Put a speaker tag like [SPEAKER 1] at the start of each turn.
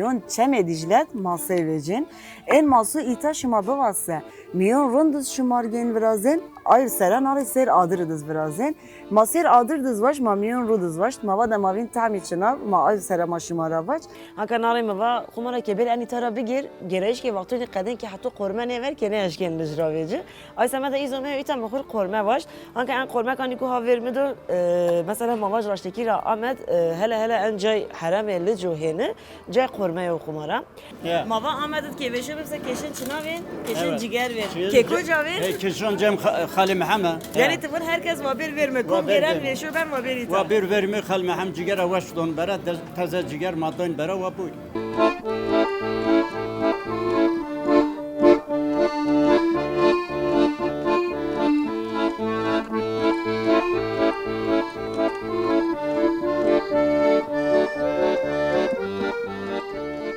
[SPEAKER 1] miyon çeme dijlet masay vecin. En masu ita şuma bavası. Miyon runduz şumargen vrazin. Ayr seran arı ser adırıdız vrazin. Maser adırıdız vaş ma miyon ruduz vaş. Mava da mavin tam içina ma ayr serama şumara vaş.
[SPEAKER 2] Haka nari mava kumara kebir ani tara bigir gereş ki vakti kadın ki hatta korma ne ver ki ne eşken lejraveci. Ay sana da izome itam mehur korma vaş. Haka en korma kani ku haver mido mesela mava raşteki ra Ahmet hele encay haram elli johene cay korma yok kumara. Mava Ahmet ki beşe mesela keşin çınavin keşin ciger ver. Kekoca ver.
[SPEAKER 3] Keşon Cem Khali Muhammed.
[SPEAKER 2] Yani tıfır herkes vaber verme. Kom gelen ve şu ben vaber ita.
[SPEAKER 3] Ve bir vermi Khali Muhammed ciğer vaş don bera taze ciğer madon bera ve bu.